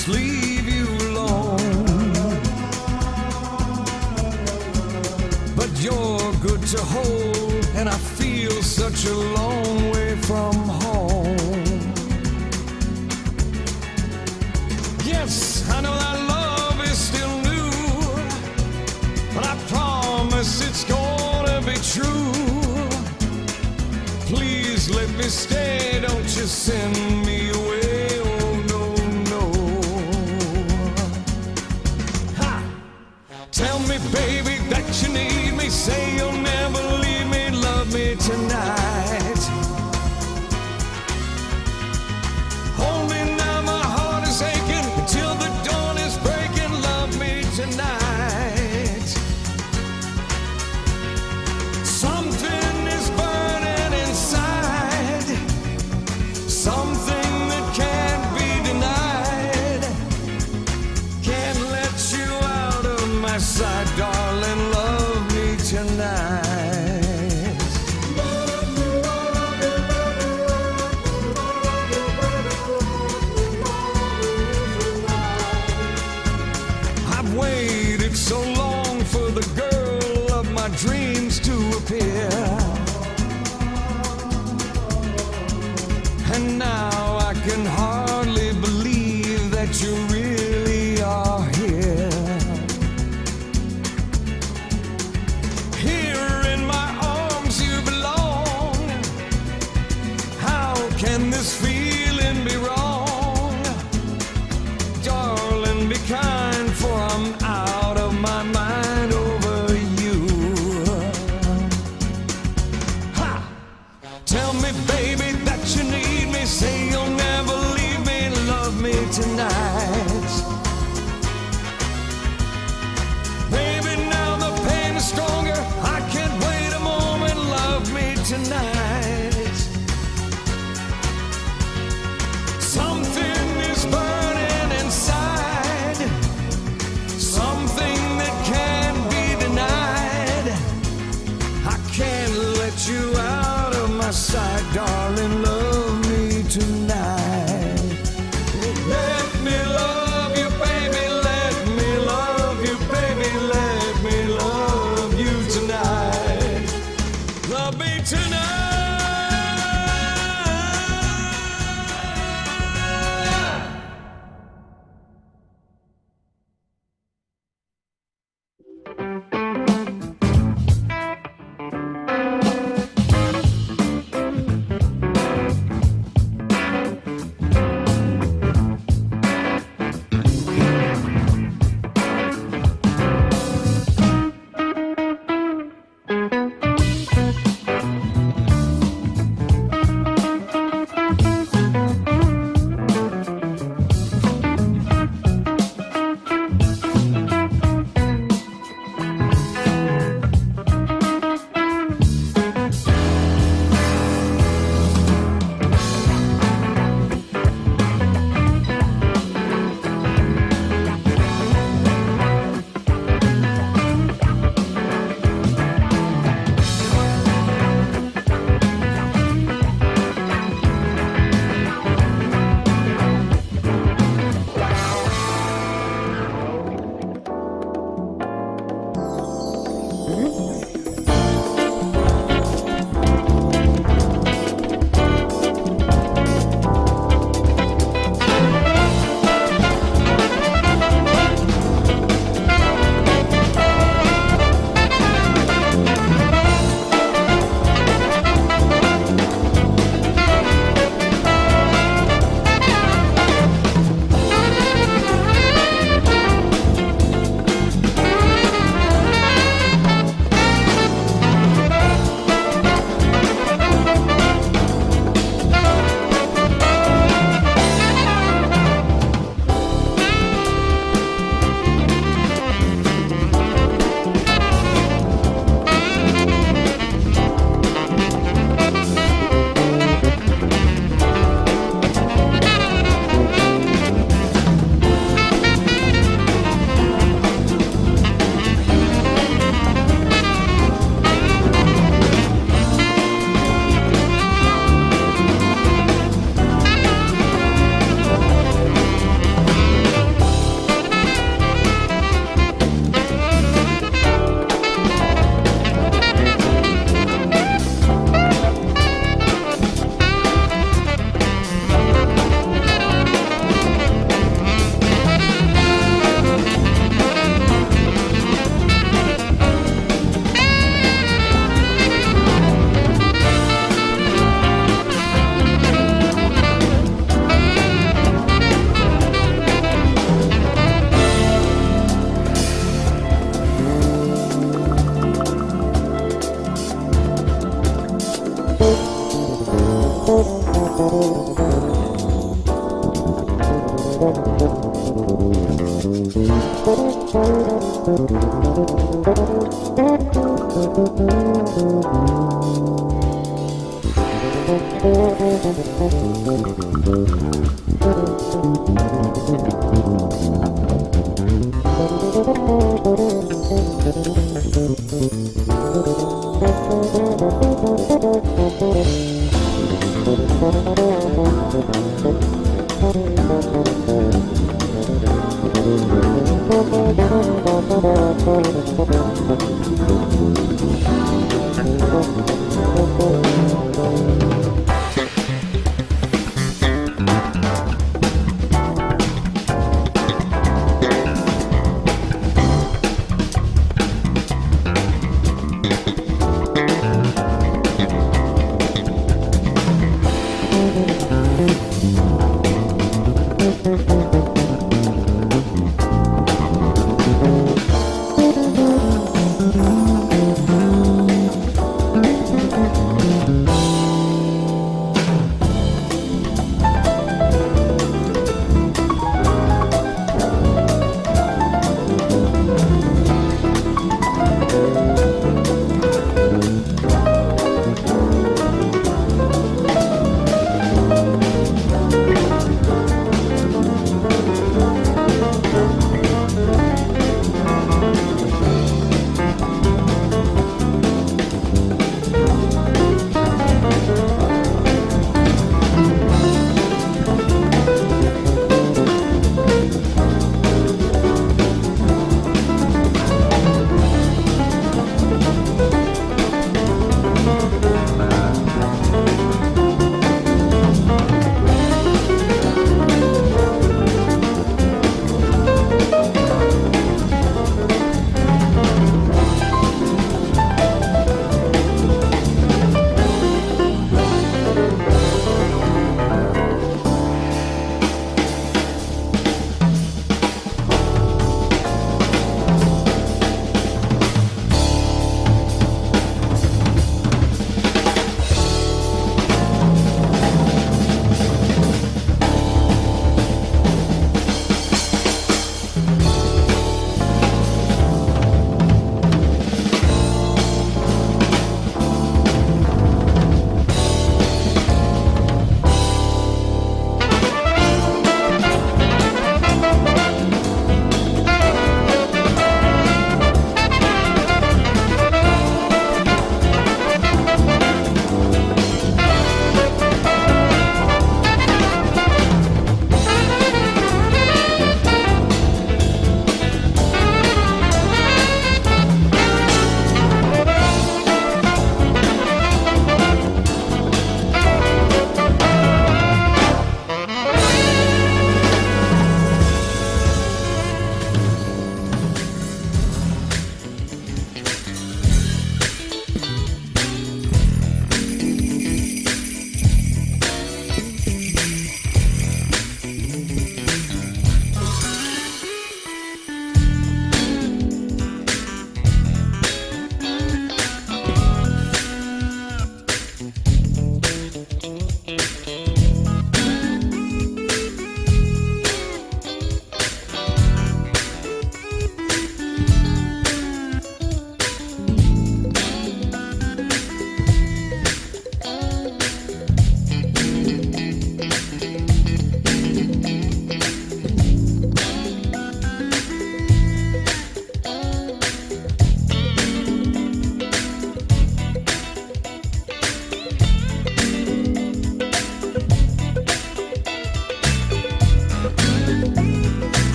just leave you alone. But you're good to hold, and I feel such a long way from home. Yes, I know that love is still new, but I promise it's gonna be true. Please let me stay, don't you send me away, oh no, no. Ha! Tell me, baby, that you need me, say you'll never leave me, love me tonight. Hold me now, my heart is aching, until the dawn is breaking, love me tonight. Something is burning inside, something that can't be denied. Can't let you out of my sight, darling, love me tonight. I've waited so long for the girl of my dreams to appear, and now I can hardly believe that you really are here. Here in my arms you belong. How can this feeling be wrong? Darling, be kind, for I'm out of my mind over you. Ha! Tell me, baby, that you need me, say you'll never leave me, love me tonight. Baby, now the pain is stronger, I can't wait a moment, love me tonight. Something is burning inside, something that can't be denied. I can't let you out of my sight, darling, love me tonight. Let me love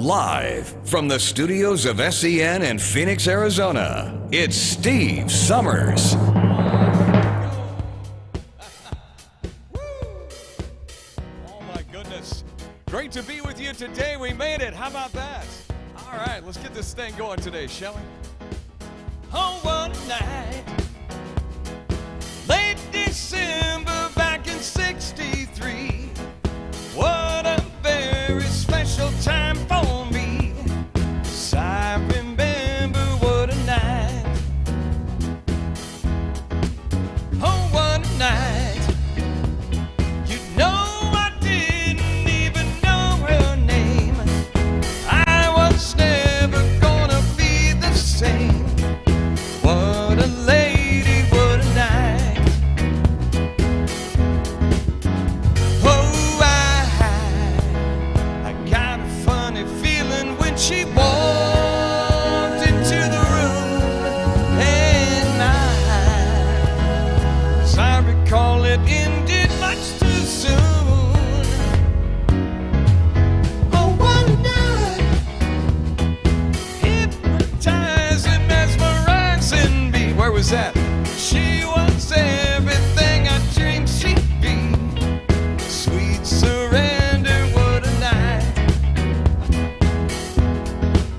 Live from the studios of SEN in Phoenix, Arizona, it's Steve Summers. Oh my goodness. Great to be with you today. We made it. How about that? All right, let's get this thing going today, shall we? Oh, one night, late December back in '63. What a very special time for me. 'Cause I remember what a night. Oh, one night. You know I didn't even know her name. I was never gonna be the same. What a lady, what a night. Oh, I got a funny feeling when she walked into the room. And as I recall, it ended much too soon. Oh, what a night. Hypnotizing, mesmerizing me. Where was that? She was everything I dreamed she'd be. Sweet surrender, what a night.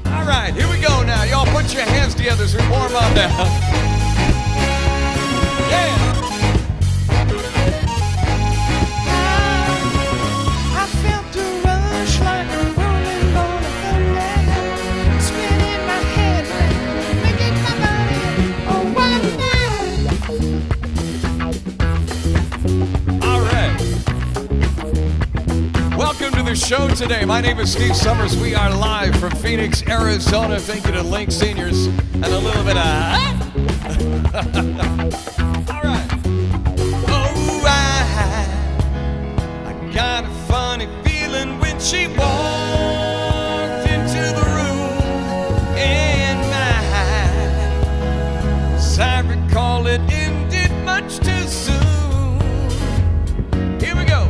All right, here we go now. Y'all put your hands together as we warm up now. Yeah. I felt a rush like a rolling ball of thunder, spinning my head, making my body. Oh, what a night. All right. Welcome to the show today. My name is Steve Summers. We are live from Phoenix, Arizona. Thank you to Link Seniors and a little bit of... All right. Oh, I got a funny feeling when she walked into the room. And as I recall, it ended much too soon. Here we go.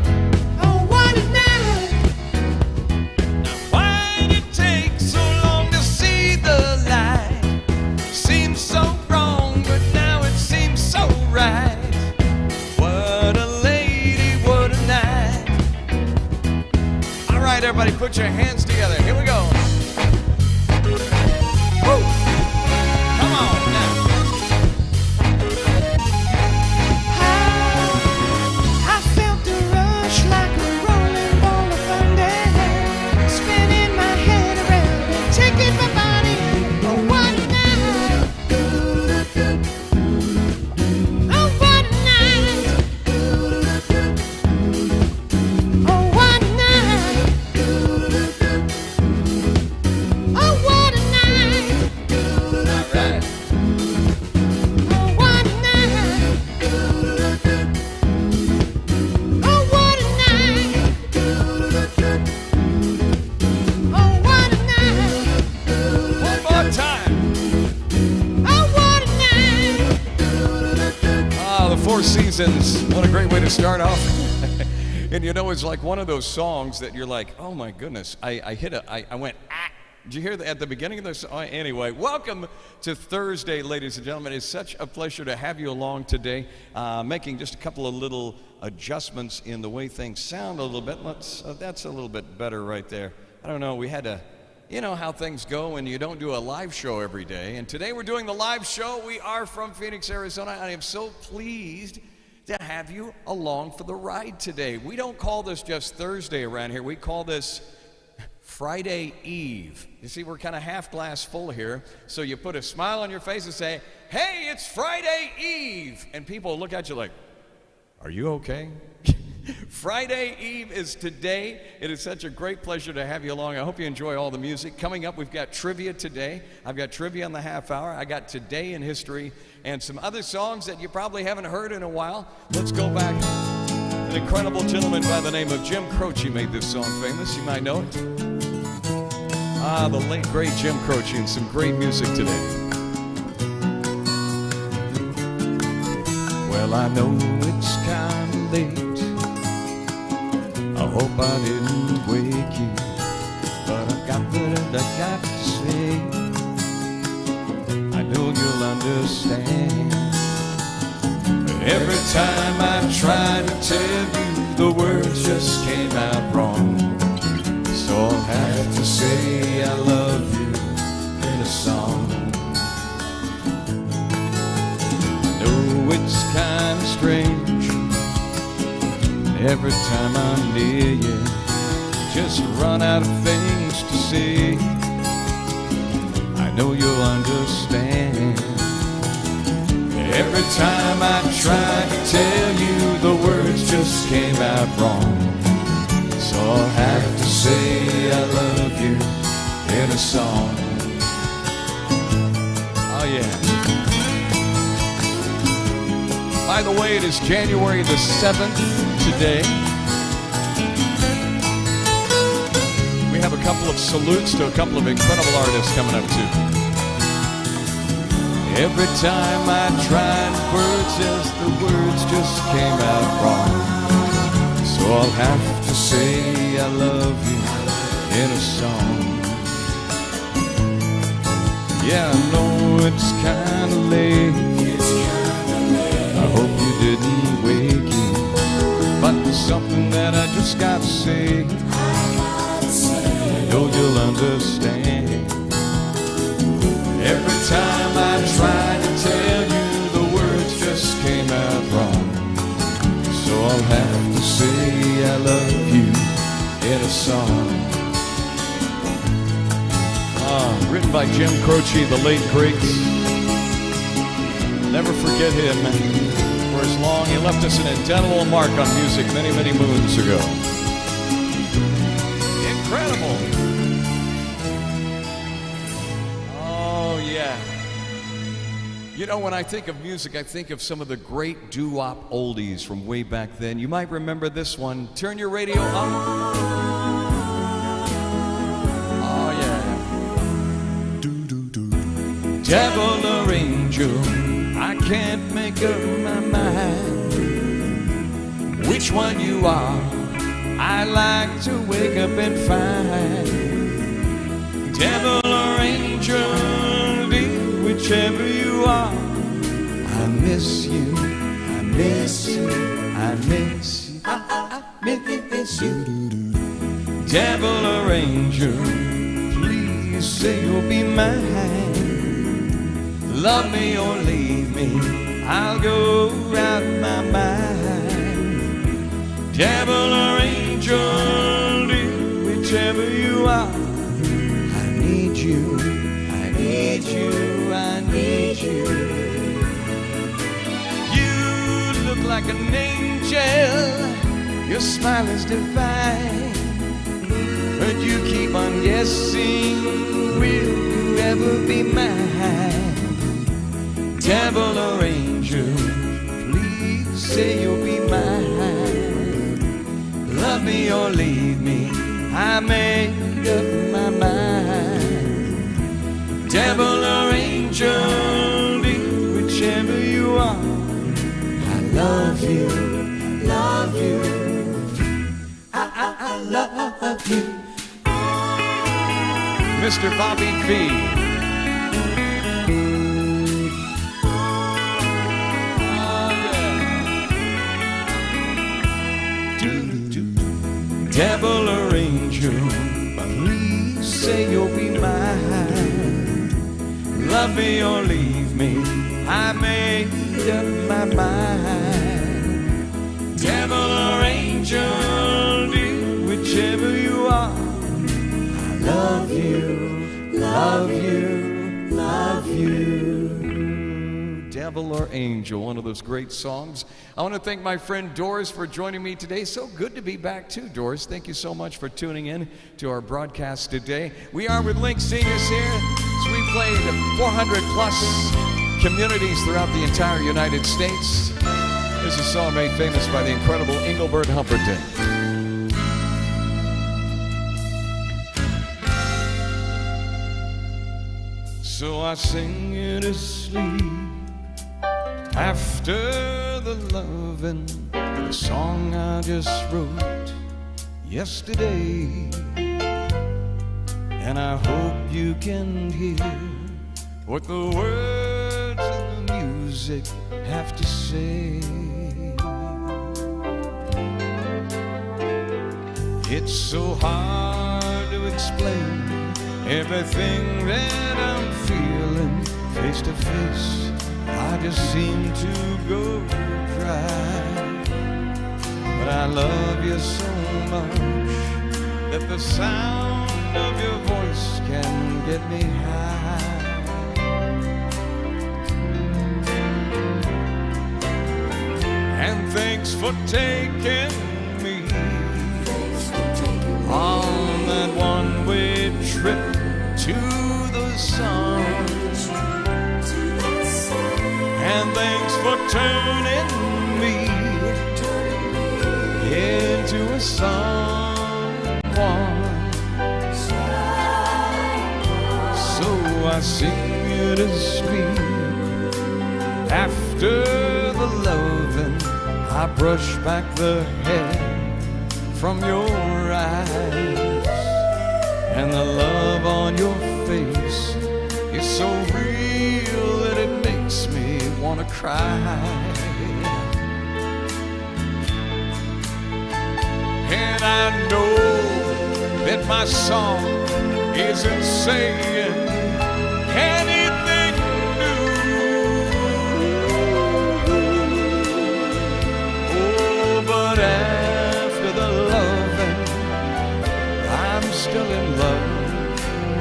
Oh, what a night. Now, why'd it take so long to see the light? Seems so wrong, but now it seems so right. What a lady, what a night. All right, everybody, put your hands together. Here we go. Woo. Come on now. I felt a rush like a rolling ball of thunder, spinning my head around and taking my body. Oh, what a night. Oh, what a night. Oh, what a night. Oh, what a night. All right. Oh, what a night. Oh, what a night. Oh, what a night. One more time. Oh, what a night. Ah, the Four Seasons. What a great way to start off. And you know, it's like one of those songs that you're like, oh my goodness, I went, ah. Did you hear that at the beginning of this? Anyway, welcome to Thursday, ladies and gentlemen. It's such a pleasure to have you along today. Making just a couple of little adjustments in the way things sound a little bit. That's a little bit better right there. I don't know, we had to, you know how things go when you don't do a live show every day. And today we're doing the live show. We are from Phoenix, Arizona. I am so pleased to have you along for the ride today. We don't call this just Thursday around here. We call this Friday Eve. You see, we're kind of half glass full here. So you put a smile on your face and say, hey, it's Friday Eve. And people look at you like, are you okay? Friday Eve is today. It is such a great pleasure to have you along. I hope you enjoy all the music. Coming up, we've got trivia today. I've got trivia on the half hour. I got Today in History and some other songs that you probably haven't heard in a while. Let's go back. An incredible gentleman by the name of Jim Croce made this song famous. You might know it. The late, great Jim Croce, and some great music today. Well, I know it's kind of late. I hope I didn't wake you, but I've got that I got to say. I know you'll understand. Every time I try to tell you, the words just came out wrong. So I'll have to say I love you in a song. No, it's kind of strange. Every time I'm near you, just run out of things to say. I know you'll understand. Every time I tried to tell you, the words just came out wrong. So I'll have to say I love you in a song. Oh yeah. By the way, it is January the 7th today. We have a couple of salutes to a couple of incredible artists coming up too. Every time I tried the words just came out wrong. So I'll have to say I love you in a song. Yeah, I know it's kinda late. I hope you didn't wake you, but there's something that I just gotta say. I know you'll understand. Every time I try to tell you, the words just came out wrong. So I'll have to say I love you in a song. Written by Jim Croce, the late great. Never forget him. For as long, he left us an indelible mark on music many, many moons ago. Incredible. Oh, yeah. You know, when I think of music, I think of some of the great doo-wop oldies from way back then. You might remember this one. Turn your radio up. Oh, yeah. Devil or angel, I can't make up my mind which one you are. I like to wake up and find. Devil or angel, dear, whichever you are, I miss you, I miss you, I miss you, I miss you. Devil or angel, please say you'll be mine. Love me or leave me, I'll go out my mind. Devil or angel, dear, whichever you are, I need you, I need you, I need you. You look like an angel, your smile is divine, but you keep on guessing, will you ever be mine? Devil or angel, please say you'll be mine. Love me or leave me, I made up my mind. Devil or angel, dear, whichever you are, I love you, love you, I love you. Mr. Bobby V. Devil or angel, please say you'll be mine. Love me or leave me, I made up my mind. Devil or angel, dear, whichever you are, I love you, love you, love you. Devil or Angel, one of those great songs. I want to thank my friend Doris for joining me today. So good to be back too, Doris. Thank you so much for tuning in to our broadcast today. We are with Link Seniors here. So we played 400 plus communities throughout the entire United States. This is a song made famous by the incredible Engelbert Humperdinck. So I sing you to sleep after the loving, the song I just wrote yesterday. and I hope you can hear what the words of the music have to say. It's so hard to explain everything that I'm feeling face to face. I just seem to go dry, but I love you so much that the sound of your voice can get me high. And thanks for taking me on that one-way trip to the sun. And thanks for turning me into a someone. So I sing you to sleep. After the loving, I brush back the hair from your eyes, and the love on your face is so real that it makes me wanna cry. And I know that my song isn't saying anything new. Oh, but after the loving, I'm still in love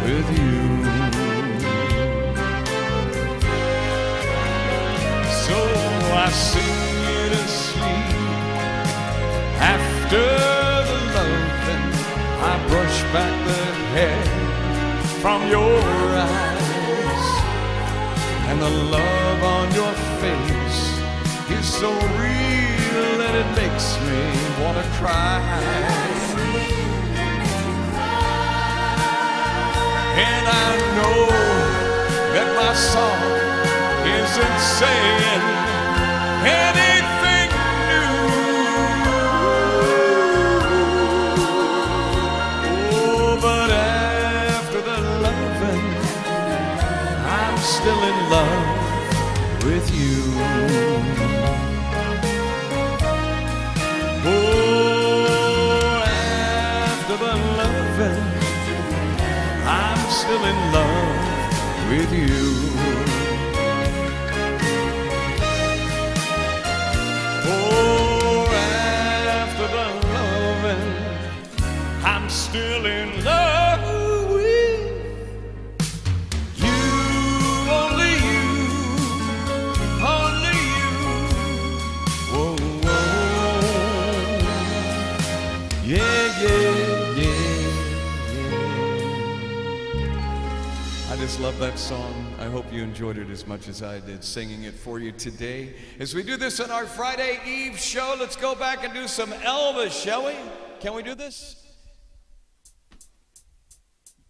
with you. So I sing you to sleep. After the loving, I brush back the hair from your eyes, and the love on your face is so real that it makes me wanna cry. And I know that my song isn't saying anything new. Oh, but after the loving, I'm still in love with you. Oh, after the loving, I'm still in love with you. Oh, after the loving, I'm still in love with you. Only you, only you. Whoa, whoa. Yeah, yeah, yeah. I just love that song. I hope you enjoyed it as much as I did singing it for you today. As we do this on our Friday Eve show, let's go back and do some Elvis, shall we? Can we do this?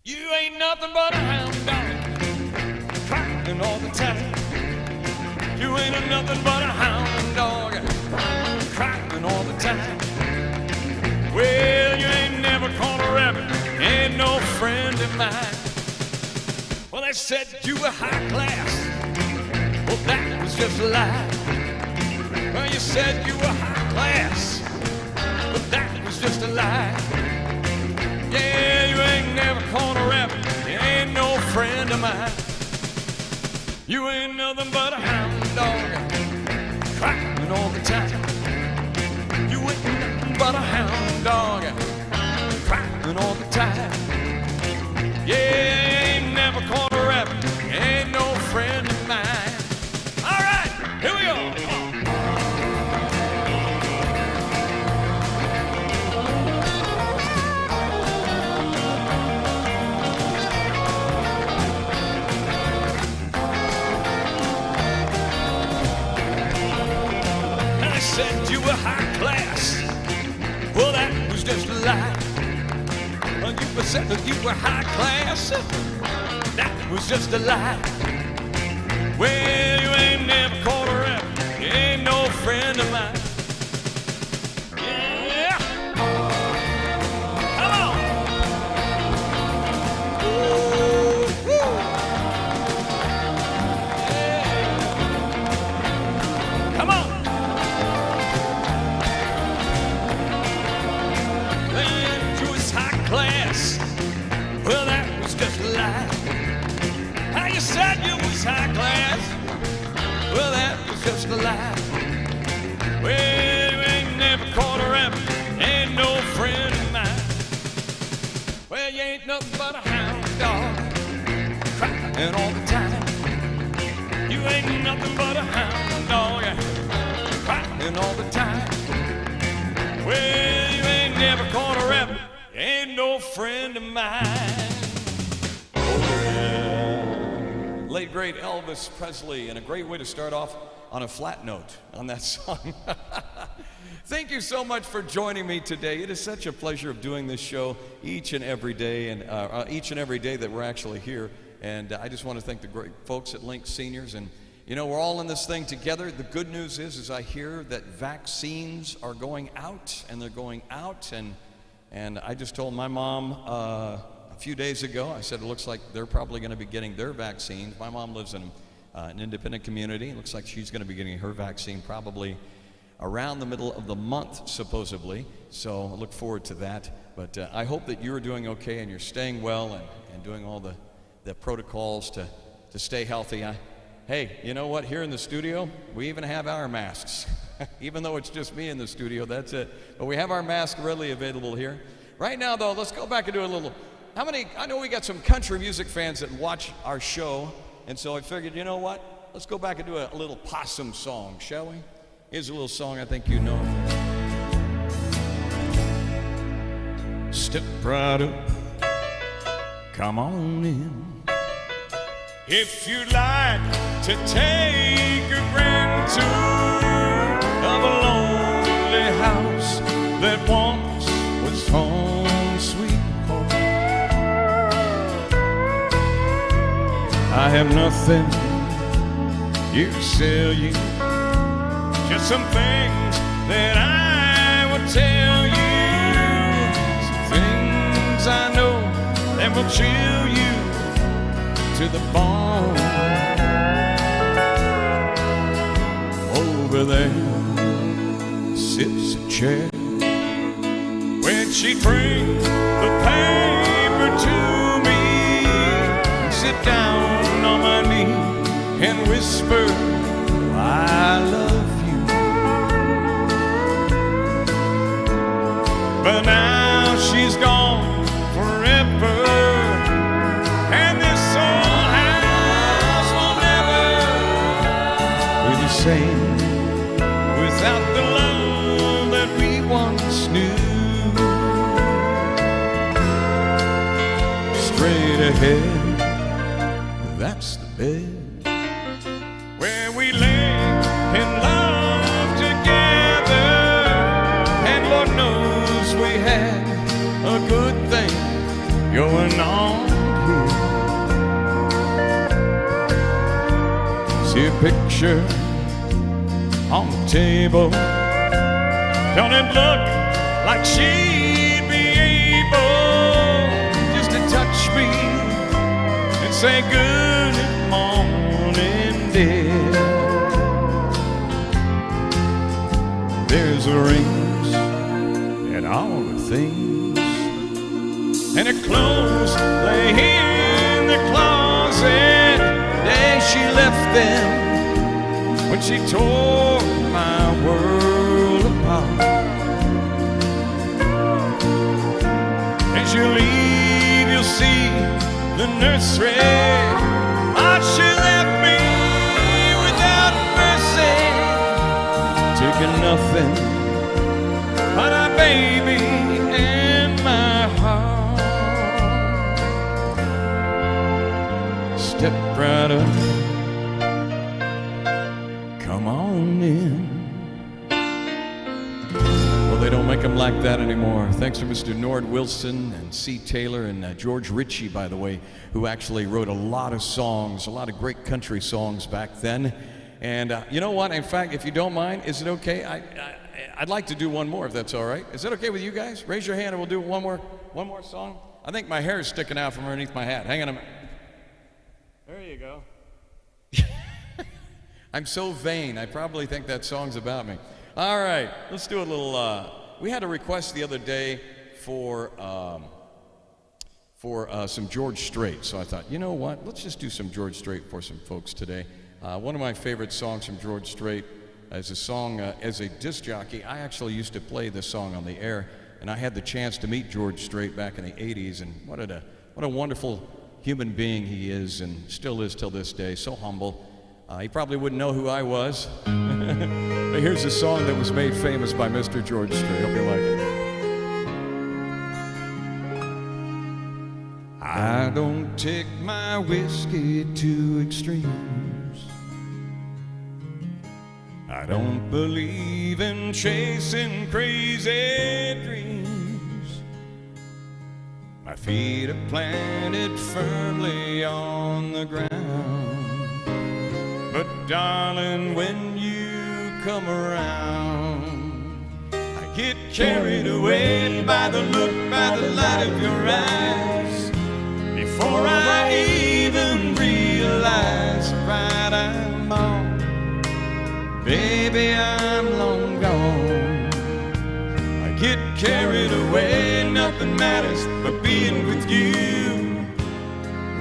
You ain't nothing but a hound dog, crying all the time. You ain't nothing but a hound dog, crying all the time. Well, you ain't never caught a rabbit, ain't no friend of mine. Well, they said you were high class. Well, that was just a lie. Well, you said you were high class, but that was just a lie. Yeah, you ain't never caught a rabbit. You ain't no friend of mine. You ain't nothing but a hound dog, crying all the time. You ain't nothing but a hound dog, crying all the time. Yeah, you ain't never caught a rabbit. You ain't no friend of mine. All right, here we go. I said you were high class. Well, that was just a lie. Well, you said that you were high class. That was just a lie. Well, you ain't never caught a rabbit. You ain't no friend of mine. Yeah. Come on. ain't nothing but a hound dog, crying all the time. You ain't nothing but a hound dog, crying all the time. Well, you ain't never caught a rabbit, you ain't no friend of mine. Oh, yeah. Late great Elvis Presley, and a great way to start off on a flat note on that song. Thank you so much for joining me today. It is such a pleasure of doing this show each and every day, and each and every day that we're actually here. And I just want to thank the great folks at Link Seniors. And you know, we're all in this thing together. The good news is I hear that vaccines are going out, and they're going out. And I just told my mom a few days ago, I said it looks like they're probably going to be getting their vaccines. My mom lives in an independent community. It looks like she's going to be getting her vaccine probably around the middle of the month, supposedly. So I look forward to that. But I hope that you're doing okay and you're staying well and doing all the protocols to stay healthy. Hey, you know what? Here in the studio, we even have our masks. Even though it's just me in the studio, that's it. But we have our masks readily available here. Right now, though, let's go back and do a little. I know we got some country music fans that watch our show, and so I figured, you know what? Let's go back and do a little possum song, shall we? Here's a little song I think you know. Step right up, come on in. If you'd like to take a grand tour of a lonely house that once was home sweet home, I have nothing here to sell you, just some things that I will tell you, some things I know that will chill you to the bone. Over there sits a chair when she brings the paper to me. Sit down on my knee and whisper, I love you. But now she's gone forever, and this old house will never be the same without the love that we once knew. Straight ahead, that's the bed where we lay in love together, and Lord knows we had a good thing going on here. See a picture on the table, don't it look like she'd be able just to touch me and say good morning, dear? There's the rings and all the things, and her clothes lay in the closet. Day she left them when she tore my world apart. As you leave, you'll see the nursery. Oh, she left me without mercy, taking nothing but a baby in my heart. Step right up, come on in. Well, they don't make them like that anymore. Thanks to Mr. Nord Wilson and C. Taylor and George Ritchie, by the way, who actually wrote a lot of songs, a lot of great country songs back then. And you know what? In fact, if you don't mind, is it okay? I'd like to do one more, if that's all right. Is that okay with you guys? Raise your hand and we'll do one more song. I think my hair is sticking out from underneath my hat. Hang on a minute. There you go. I'm so vain. I probably think that song's about me. All right, let's do a little. We had a request the other day for some George Strait, so I thought, you know what? Let's just do some George Strait for some folks today. One of my favorite songs from George Strait is a song as a disc jockey. I actually used to play this song on the air, and I had the chance to meet George Strait back in the '80s, and what what a wonderful human being he is and still is till this day. So humble. He probably wouldn't know who I was. But here's a song that was made famous by Mr. George Strait. Hope you like it. I don't take my whiskey to extremes. I don't believe in chasing crazy dreams. My feet are planted firmly on the ground. But darling, when you come around, I get carried away by the look, by the light of your eyes. Before I even realize right I'm on, baby, I'm long gone. I get carried away, nothing matters but being with you.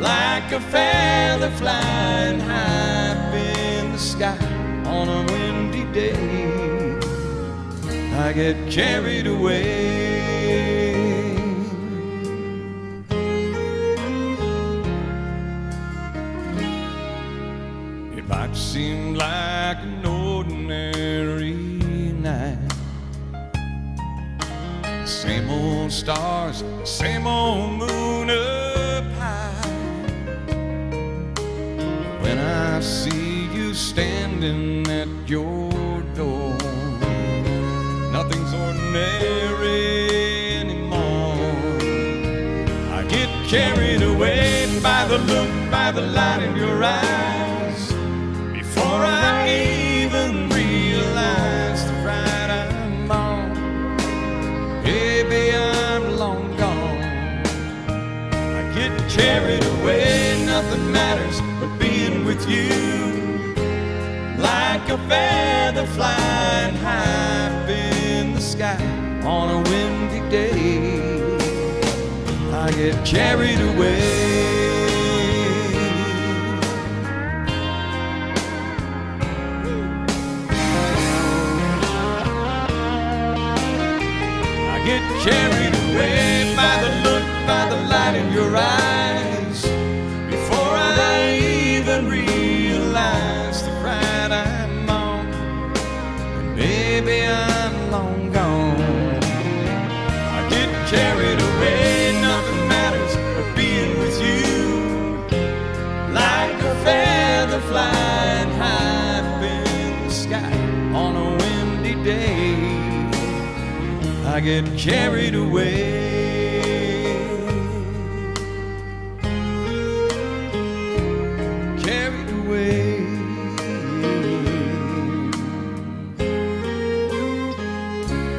Like a feather flying high up in the sky on a windy day, I get carried away. It might seem like an ordinary night, same old stars, same old moon up high. When I see you standing at your door, nothing's ordinary anymore. I get carried away by the look, by the light in your eyes. Before I even realize the ride I'm on, baby, I'm long gone. I get carried away, nothing matters but being with you. Like a feather flying high up in the sky on a windy day, I get carried away. I get carried away by the look, by the light in your eyes. Before I even realize the ride I'm on, and baby, I'm long gone. I get carried away, nothing matters but being with you. Like a feather flying high up in the sky on a windy day, I get carried away. Carried away.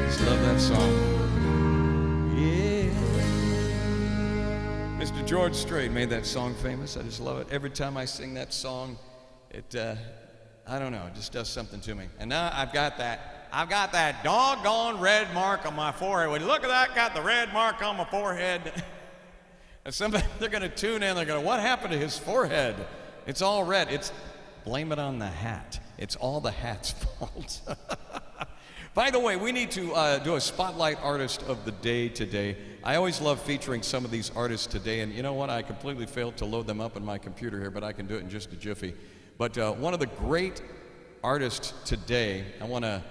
Just love that song. Yeah. Mr. George Strait made that song famous. I just love it. Every time I sing that song, it, I don't know, it just does something to me. And now I've got that doggone red mark on my forehead. When you look at that, got the red mark on my forehead. And somebody, they're going to tune in, they're going to, what happened to his forehead? It's all red. Blame it on the hat. It's all the hat's fault. By the way, we need to do a Spotlight Artist of the Day today. I always love featuring some of these artists today, and you know what? I completely failed to load them up on my computer here, but I can do it in just a jiffy. But one of the great artists today, I want to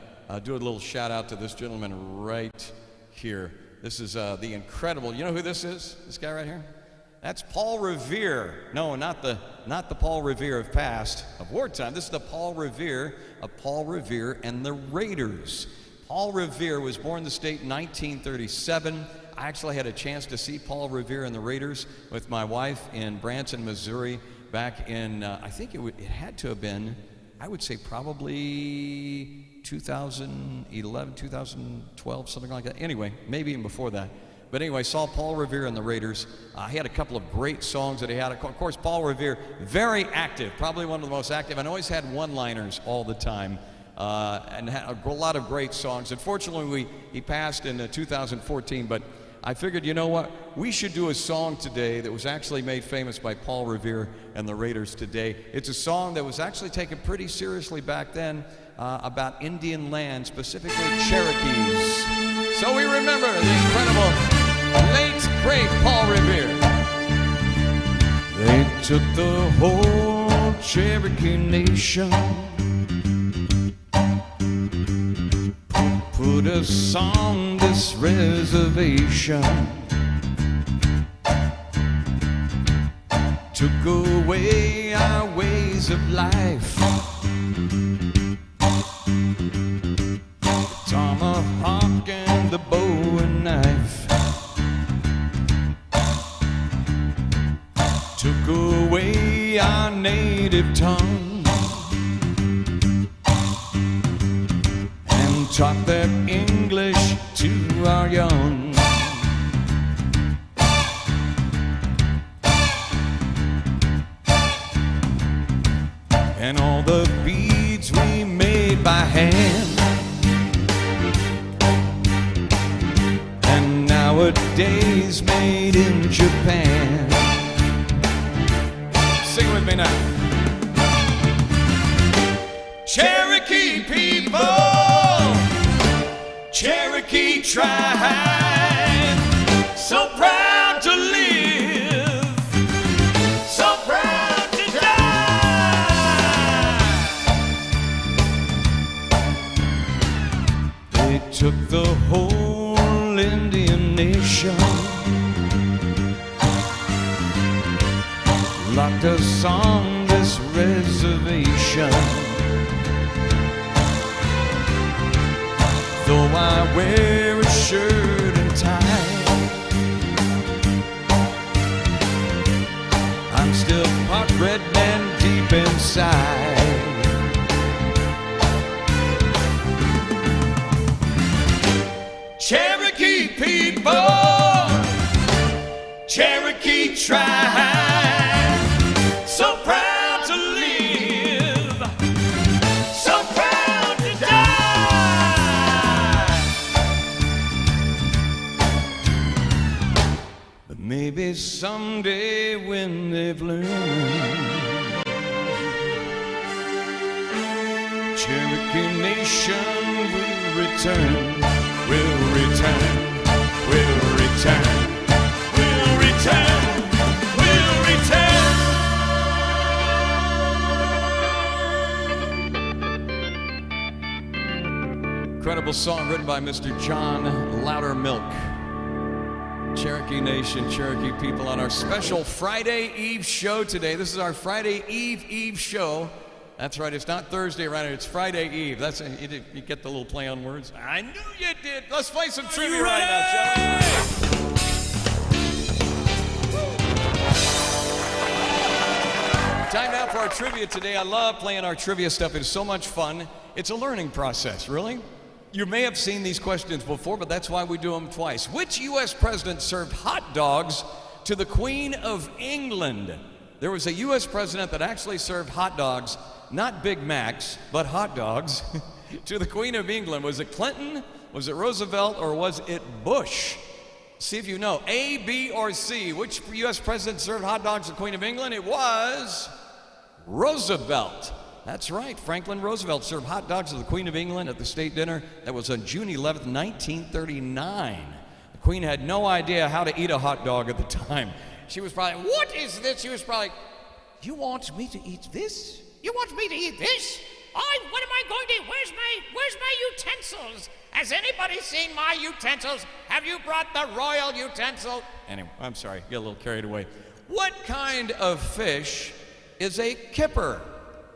do a little shout out to this gentleman right here. This is the incredible, you know who this is? This guy right here? That's Paul Revere. No, not the Paul Revere of past, of wartime. This is the Paul Revere of Paul Revere and the Raiders. Paul Revere was born in the state in 1937. I actually had a chance to see Paul Revere and the Raiders with my wife in Branson, Missouri back in, I think it had to have been, I would say probably 2011, 2012, something like that. Anyway, maybe even before that. But anyway, saw Paul Revere and the Raiders. He had a couple of great songs that he had. Of course, Paul Revere, very active, probably one of the most active, and always had one-liners all the time, and had a lot of great songs. Unfortunately, he passed in 2014, but I figured, you know what? We should do a song today that was actually made famous by Paul Revere and the Raiders today. It's a song that was actually taken pretty seriously back then, about Indian land, specifically Cherokees. So we remember the incredible, late, great Paul Revere. They took the whole Cherokee Nation, put us on this reservation, took away our ways of life, the tomahawk and the bow and knife, took away our native tongue, and taught that English to our young. And all the beads we made by hand, and nowadays made in Japan. Sing with me now. Cherokee people, Cherokee tribe, so proud to live, so proud to die. They took the whole Indian nation, locked us on this reservation. Though I wear a shirt and tie, I'm still part red man deep inside. Cherokee people, Cherokee tribe, so proud to live, so proud to die. But maybe someday when they've learned, Cherokee Nation will return, will return, will return, will return, will return. Incredible song written by Mr. John Loudermilk. Cherokee Nation, Cherokee people on our special Friday Eve show today. This is our Friday Eve show. That's right, it's not Thursday around here, it's Friday Eve. That's you get the little play on words? I knew you did. Let's play some trivia right now, shall we? Time now for our trivia today. I love playing our trivia stuff. It is so much fun. It's a learning process, really. You may have seen these questions before, but that's why we do them twice. Which U.S. president served hot dogs to the Queen of England? There was a U.S. president that actually served hot dogs, not Big Macs, but hot dogs, to the Queen of England. Was it Clinton, was it Roosevelt, or was it Bush? See if you know. A, B, or C. Which U.S. president served hot dogs to the Queen of England? It was Roosevelt. That's right. Franklin Roosevelt served hot dogs to the Queen of England at the state dinner. That was on June 11th, 1939. The Queen had no idea how to eat a hot dog at the time. She was probably, what is this? She was probably, you want me to eat this? You want me to eat this? What am I going to eat? Where's my utensils? Has anybody seen my utensils? Have you brought the royal utensil? Anyway, I'm sorry, get a little carried away. What kind of fish is a kipper?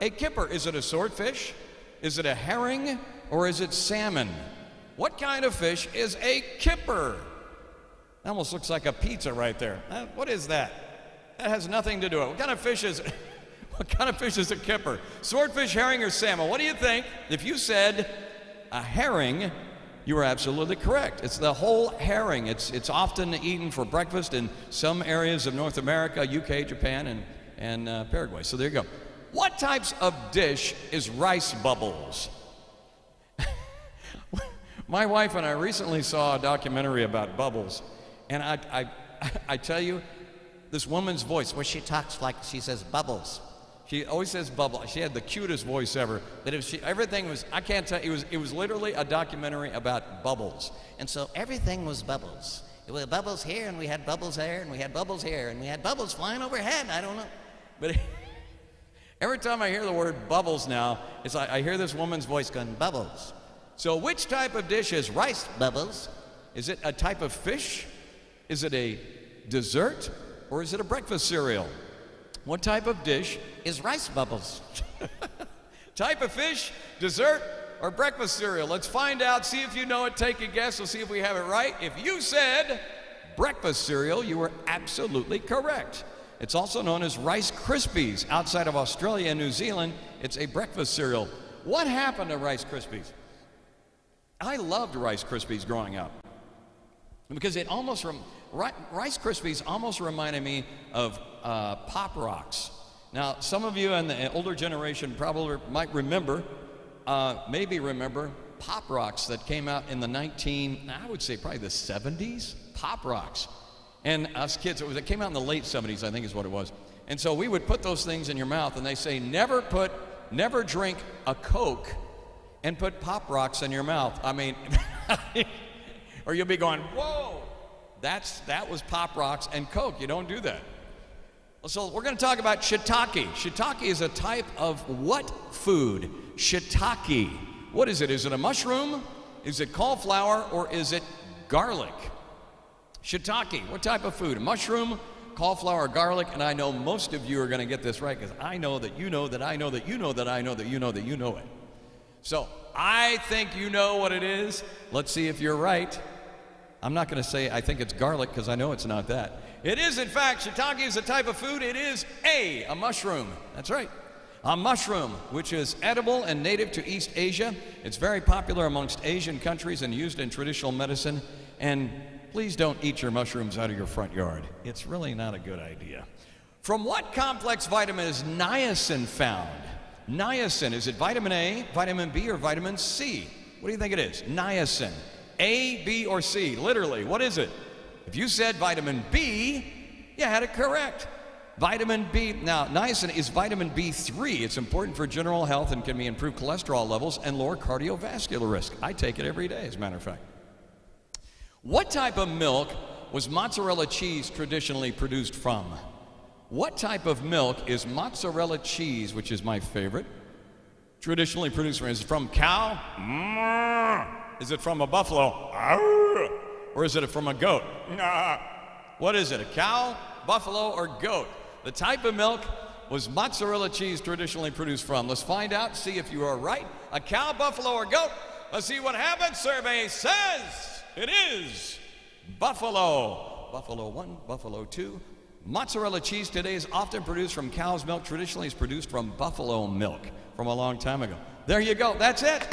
A kipper, is it a swordfish? Is it a herring? Or is it salmon? What kind of fish is a kipper? That almost looks like a pizza right there. What is that? That has nothing to do with it. What kind of fish is it? What kind of fish is a kipper? Swordfish, herring, or salmon? What do you think? If you said a herring, you were absolutely correct. It's the whole herring. It's often eaten for breakfast in some areas of North America, UK, Japan, and Paraguay. So there you go. What types of dish is rice bubbles? My wife and I recently saw a documentary about bubbles, and I tell you, this woman's voice, where she talks like she says bubbles. She always says bubble. She had the cutest voice ever. That if everything was, I can't tell. It was literally a documentary about bubbles. And so everything was bubbles. There were bubbles here, and we had bubbles there, and we had bubbles here, and we had bubbles flying overhead. I don't know. But every time I hear the word bubbles now, it's like I hear this woman's voice going, bubbles. So which type of dish is rice bubbles? Is it a type of fish? Is it a dessert? Or is it a breakfast cereal? What type of dish is rice bubbles? Type of fish, dessert, or breakfast cereal? Let's find out. See if you know it. Take a guess. We'll see if we have it right. If you said breakfast cereal, you were absolutely correct. It's also known as Rice Krispies. Outside of Australia and New Zealand, it's a breakfast cereal. What happened to Rice Krispies? I loved Rice Krispies growing up because it almost Rice Krispies almost reminded me of Pop Rocks. Now, some of you in the older generation probably might remember, maybe remember Pop Rocks that came out in the I would say probably the 70s. Pop Rocks. And us kids, it came out in the late 70s, I think is what it was. And so we would put those things in your mouth, and they say never drink a Coke and put Pop Rocks in your mouth. I mean, or you'll be going, whoa, that was Pop Rocks and Coke. You don't do that. So we're going to talk about shiitake. Shiitake is a type of what food? Shiitake. What is it? Is it a mushroom? Is it cauliflower? Or is it garlic? Shiitake, what type of food? A mushroom, cauliflower, garlic, and I know most of you are going to get this right because I know that you know that I know that you know that I know that you know that you know it. So I think you know what it is. Let's see if you're right. I'm not going to say I think it's garlic because I know it's not that. It is, in fact, shiitake is a type of food. It is a mushroom. That's right. A mushroom, which is edible and native to East Asia. It's very popular amongst Asian countries and used in traditional medicine. And please don't eat your mushrooms out of your front yard. It's really not a good idea. From what complex vitamin is niacin found? Niacin, is it vitamin A, vitamin B, or vitamin C? What do you think it is? Niacin. A, B, or C? Literally, what is it? If you said vitamin B, you had it correct. Vitamin B, now niacin is vitamin B3. It's important for general health and can improve cholesterol levels and lower cardiovascular risk. I take it every day, as a matter of fact. What type of milk was mozzarella cheese traditionally produced from? What type of milk is mozzarella cheese, which is my favorite, traditionally produced from? Is it from cow? Is it from a buffalo? Or is it from a goat? What is it, a cow, buffalo, or goat? The type of milk was mozzarella cheese traditionally produced from. Let's find out, see if you are right. A cow, buffalo, or goat? Let's see what happens. Survey says it is buffalo. Buffalo 1, buffalo 2. Mozzarella cheese today is often produced from cow's milk. Traditionally, it's produced from buffalo milk from a long time ago. There you go. That's it.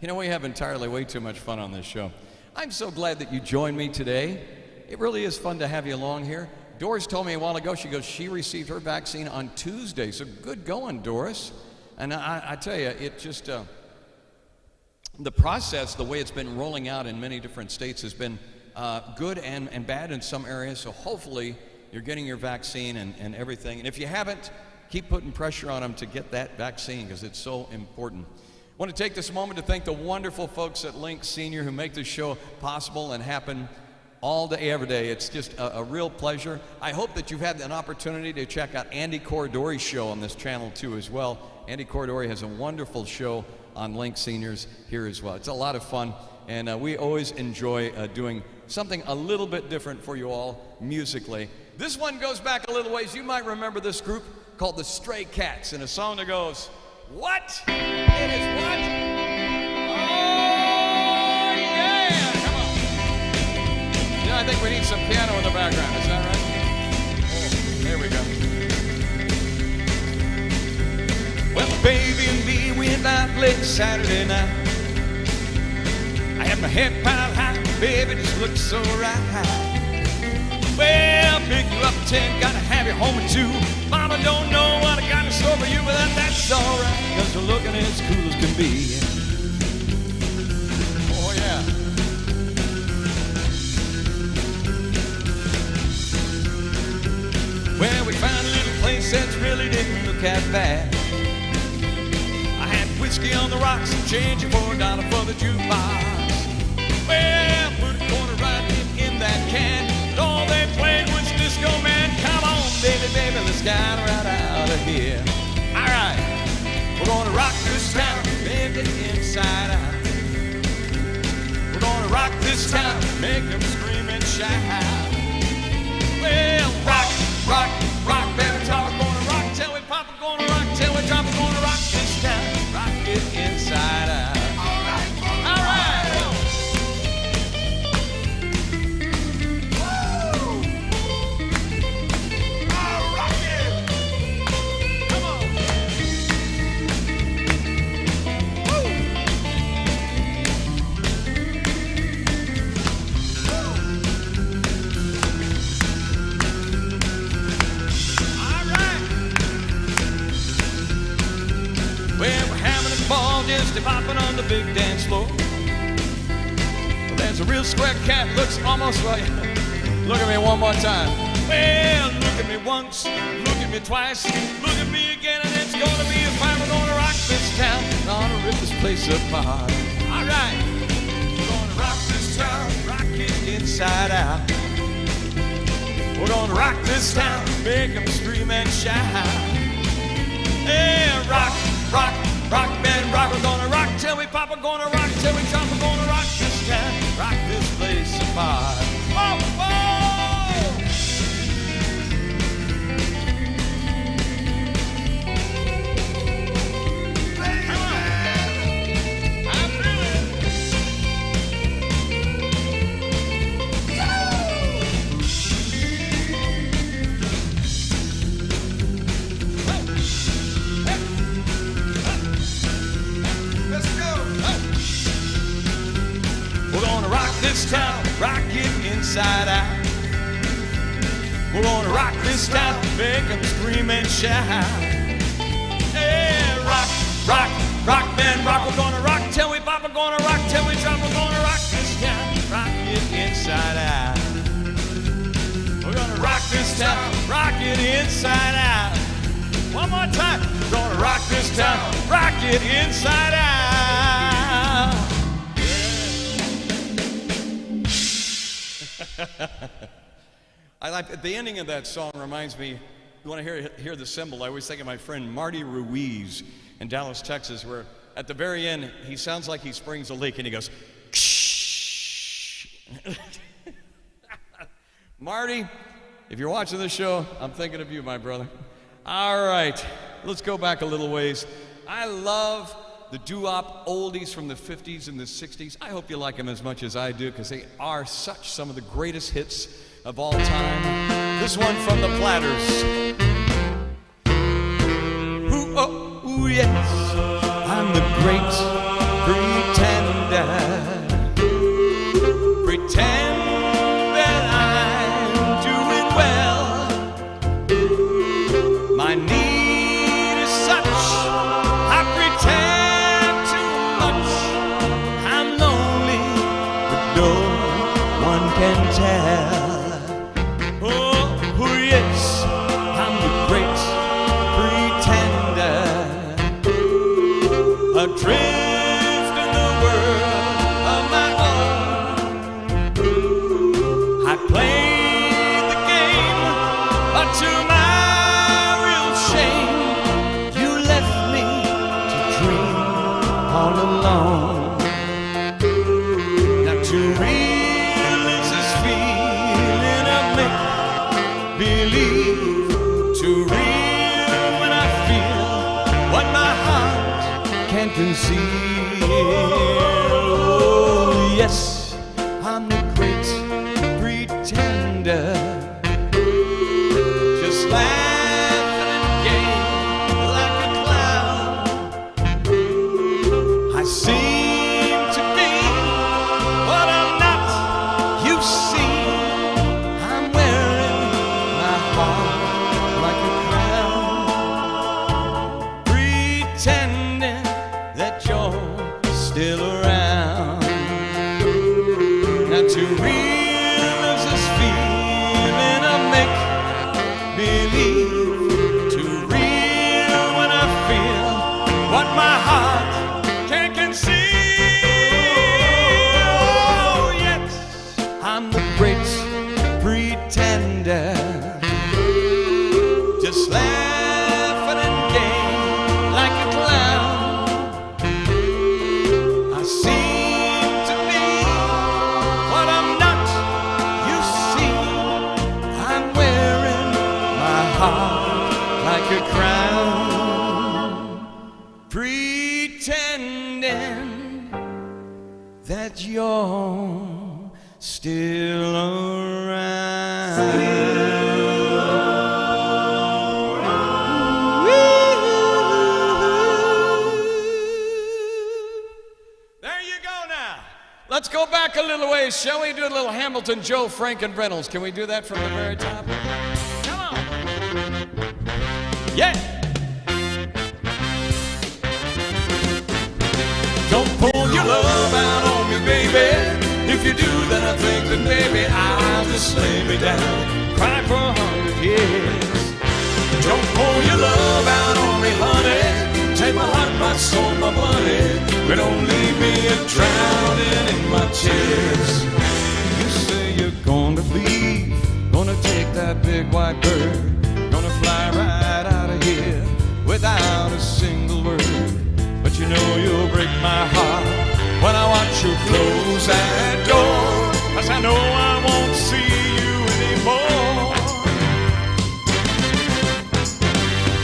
You know, we have entirely way too much fun on this show. I'm so glad that you joined me today. It really is fun to have you along here. Doris told me a while ago, she received her vaccine on Tuesday. So good going, Doris. And I tell you, it just, the process, the way it's been rolling out in many different states has been good and bad in some areas. So hopefully you're getting your vaccine and everything. And if you haven't, keep putting pressure on them to get that vaccine because it's so important. I want to take this moment to thank the wonderful folks at Link Senior who make this show possible and happen all day, every day. It's just a real pleasure. I hope that you've had an opportunity to check out Andy Corridori's show on this channel too as well. Andy Corridori has a wonderful show on Link Seniors here as well. It's a lot of fun, and we always enjoy doing something a little bit different for you all musically. This one goes back a little ways. You might remember this group called the Stray Cats, and a song that goes, what? It is what? Oh, yeah! Come on. Yeah, I think we need some piano in the background. Is that right? Oh, there we go. Well, baby and me went out late Saturday night. I had my head piled high, baby, just looked so right. Well, pick you up at 10, gotta have you home at 2. Mama don't know what I got in store for you, but that's alright, cause you're looking as cool as can be. Oh, yeah. Well, we found a little place that really didn't look that bad. whiskey on the rocks and change it for $1 for the jukebox. Well, put a quarter right in that can. And all they played was Disco Man. Come on, baby, baby, let's get right out of here. All right, we're gonna rock this town, baby, inside out. We're gonna rock this town, make them scream and shout. Well, rock, rock, rock, baby, top, we're gonna rock till we pop, we're gonna rock till we drop, we're gonna rock this town, rock it inside out. All right, all right. Woo! I'll rock it. Come on. Well, we're having a ball just a-popping on the big dance floor. Well, there's a real square cat, looks almost like... Look at me one more time. Well, look at me once, look at me twice, look at me again, and it's gonna be a fight. We're gonna rock this town, gonna rip this place apart. All right, we're gonna rock this town, rock it inside out. We're gonna rock this town, make them scream and shout. Yeah, rock, rock, rock, man, rock. We're gonna rock till we pop. We're gonna rock till we drop. We're gonna rock this town, rock this place apart. Oh, oh! Come on. I feel it. Let's go. We're gonna rock this town, rock it inside out. We're gonna rock this town, make them scream and shout. Yeah, rock, rock, rock, man, rock. We're gonna rock till we pop. We're gonna rock till we drop. We're gonna rock this town, rock it inside out. We're gonna rock this town, rock it inside out. One more time. We're gonna rock this town, rock it inside out. I like the ending of that song. Reminds me, you want to hear the cymbal? I always think of my friend Marty Ruiz in Dallas, Texas, where at the very end he sounds like he springs a leak and he goes, Ksh. Marty, if you're watching this show, I'm thinking of you, my brother. All right, let's go back a little ways. I love the doo-wop oldies from the 50s and the 60s. I hope you like them as much as I do, because they are such some of the greatest hits of all time. This one from the Platters. Ooh, oh, ooh, yes, I'm the great pretender. Pretend that I'm doing well. My need is such, I pretend too much. I'm lonely, but no one can tell. Oh, yes, I'm the great pretender. Adrift in the world of my own. I played the game, but to my real shame, you left me to dream all alone. Now to real is this feeling of make-believe. To real when I feel what my heart can't conceal. Oh, yes, I'm the great pretender. Just laughing and gay like a clown. I seem to be what I'm not, you see. I'm wearing my heart like a crown, pretending that you're still around. like a crown, pretending that you're still around. Let's go back a little ways, shall we? Do a little Hamilton, Joe, Frank, and Reynolds. Can we do that from the very top? Come on. Yeah. Don't pull your love out on me, baby. If you do, then I think that maybe I'll just lay me down, cry for 100 years. Don't pull your love out on me, honey. Take my heart, my soul, my money, but don't leave me drowning in my tears. You say you're gonna leave, gonna take that big white bird, gonna fly right out of here without a single word. But you know you'll break my heart when I watch you close that door, 'cause I know I won't see you anymore.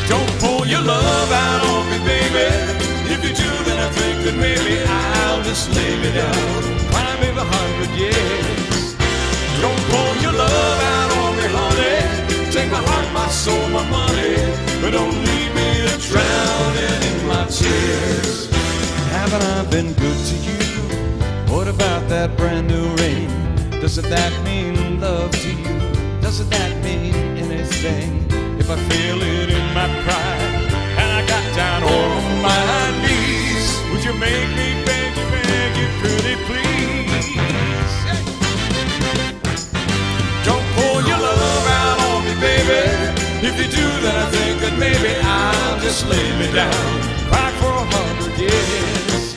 Don't pull your love out on me, baby. If you do, then I think that maybe I'll just lay me down, cry me 100 years. Don't pull your love out on me, honey. Take my heart, my soul, my money, but don't leave me drowning in my tears. Haven't I been good to you? What about that brand new ring? Doesn't that mean love to you? Doesn't that mean anything? If I feel it in my pride and I got down on my knees, would you make me beg you pretty please? Don't pull your love out on me, baby. If you do, then I think that maybe I'll just lay me down, cry for 100 years.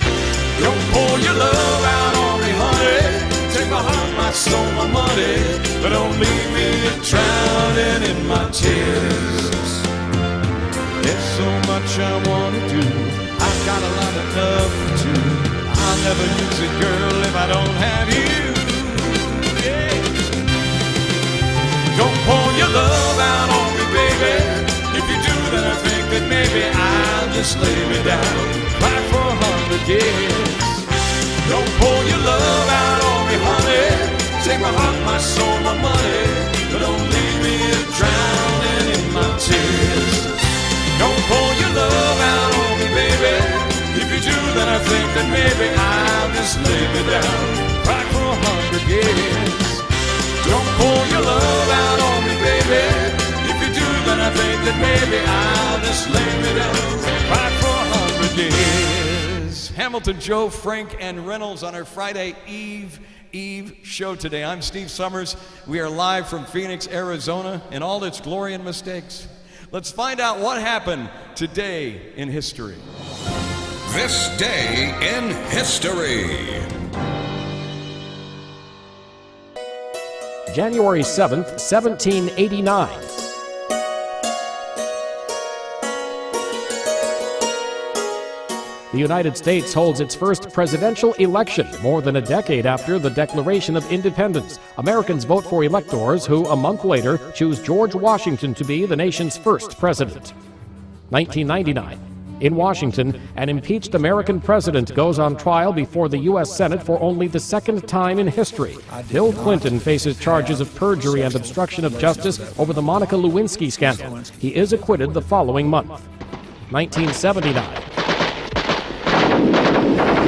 Don't pull your love out on me, honey. Take my heart, my soul, my money, but don't leave me drowning in my tears. There's so much I want to do, I've got a lot of love to do. I'll never use it, girl, if I don't have you. Yeah. Don't pull your love out on me, baby. If you do, then I think that maybe I'll just lay me down, cry for 100 years. Don't pull your love out on me, honey. Take my heart, my soul, my money, but don't leave me drowning in my tears. Don't pull your love out on me, baby. If you do, then I think that maybe I'll just lay me down, cry for 100 years. Don't pull your love out on me, baby. If you do, then I think that maybe I'll just lay me down, cry for 100 years. Hamilton, Joe, Frank, and Reynolds on our Friday Eve show today. I'm Steve Summers. We are live from Phoenix, Arizona, in all its glory and mistakes. Let's find out what happened today in history. This day in history. January 7th, 1789. The United States holds its first presidential election more than a decade after the Declaration of Independence. Americans vote for electors who, a month later, choose George Washington to be the nation's first president. 1999. In Washington, an impeached American president goes on trial before the U.S. Senate for only the second time in history. Bill Clinton faces charges of perjury and obstruction of justice over the Monica Lewinsky scandal. He is acquitted the following month. 1979.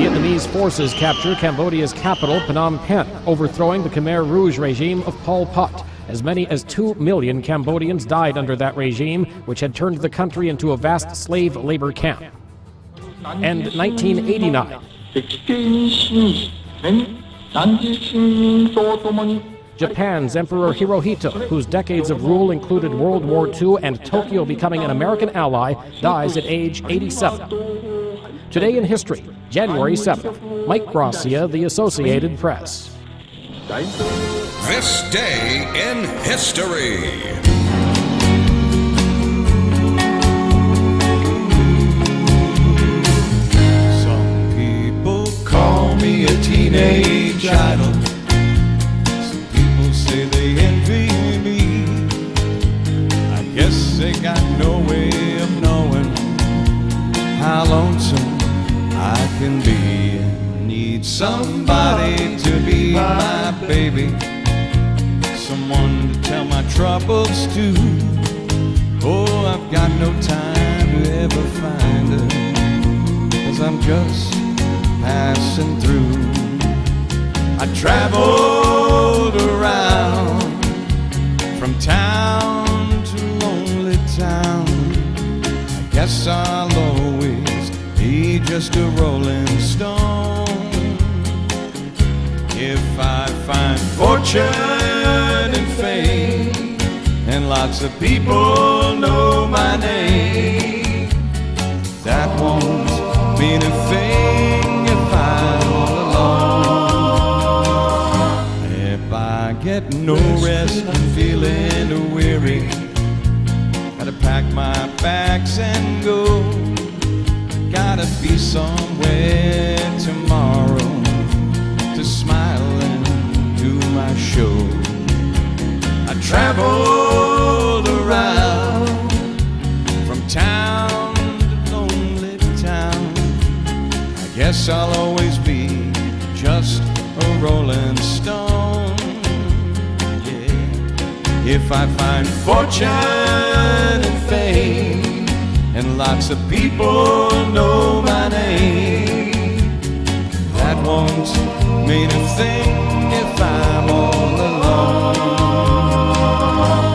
Vietnamese forces capture Cambodia's capital, Phnom Penh, overthrowing the Khmer Rouge regime of Pol Pot. As many as 2 million Cambodians died under that regime, which had turned the country into a vast slave labor camp. And 1989. Japan's Emperor Hirohito, whose decades of rule included World War II and Tokyo becoming an American ally, dies at age 87. Today in history, January 7th. Mike Gracia, The Associated Press. This day in history. Some people call me a teenage idol. Some people say they envy me. I guess they got no no way of knowing how lonesome I can be. Need somebody to be my baby, someone to tell my troubles to. Oh, I've got no time to ever find her, 'cause I'm just passing through. I traveled around from town to lonely town. I guess I'll always be just a rolling stone. If I find fortune and fame, and lots of people know my name, that won't mean a thing if I'm all alone. If I get no rest and feeling weary, gotta pack my bags and go. Gotta be somewhere tomorrow to smile and do my show. I traveled around from town to lonely town. I guess I'll always be just a rolling stone. Yeah. If I find fortune and fame, and lots of people know my name, that won't mean a thing if I'm all alone.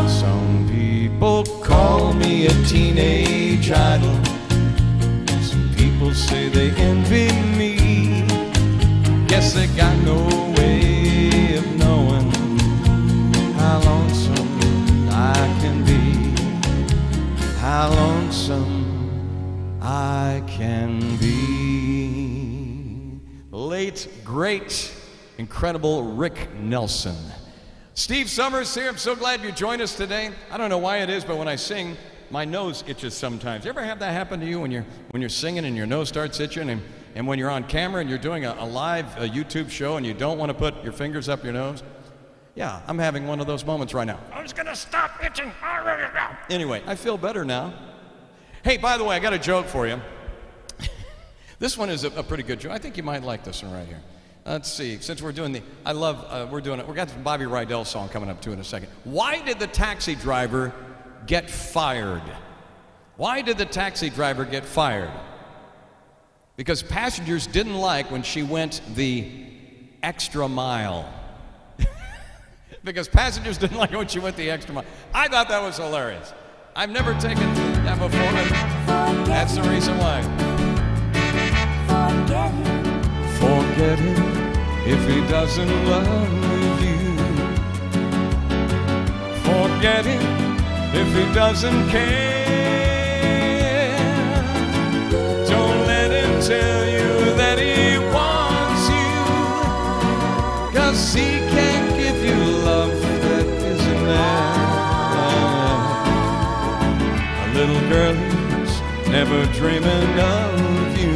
Some people call me a teenage idol. Some people say they envy me. Guess they got no way of knowing how lonesome I can be, how lonesome I can be. Late, great, incredible Rick Nelson. Steve Summers here. I'm so glad you joined us today. I don't know why it is, but when I sing, my nose itches sometimes. You ever have that happen to you when you're singing and your nose starts itching, and when you're on camera and you're doing a live YouTube show and you don't want to put your fingers up your nose? Yeah, I'm having one of those moments right now. I was gonna stop itching. Anyway, I feel better now. Hey, by the way, I got a joke for you. This one is a pretty good joke. I think you might like this one right here. Let's see. Since we're doing we're doing it. We've got the Bobby Rydell song coming up too in a second. Why did the taxi driver get fired? Why did the taxi driver get fired? Because passengers didn't like when she went the extra mile. Because passengers didn't like when she went the extra mile. I thought that was hilarious. I've never taken that before, but that's the reason why. Forget him if he doesn't love you. Forget him if he doesn't care. Don't let him tell you that he wants you, 'cause he can't give you love that isn't there. A little girl who's never dreaming of you.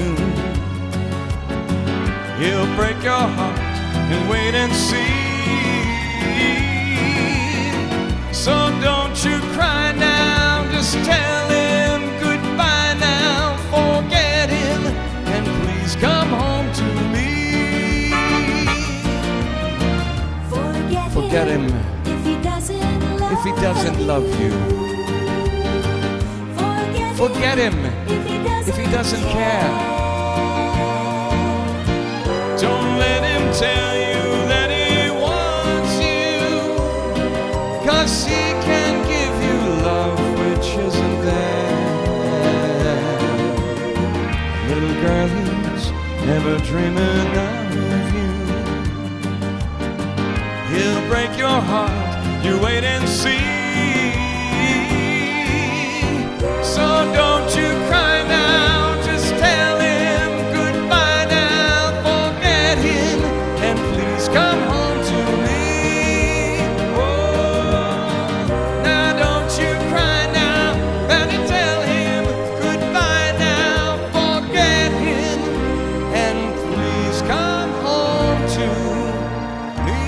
He'll break your heart and wait and see. So don't you cry now, just tell him goodbye now. Forget him and please come home to me. Forget him if he doesn't love you. Forget him if he doesn't care. Don't let him tell you that he wants you, 'cause he can't give you love which isn't there. Little girl who's never dreaming of you. He'll break your heart, you wait and see. So don't you cry now, just tell him goodbye now. Forget him and please come home to me. Oh, now don't you cry now, better tell him goodbye now. Forget him and please come home to me.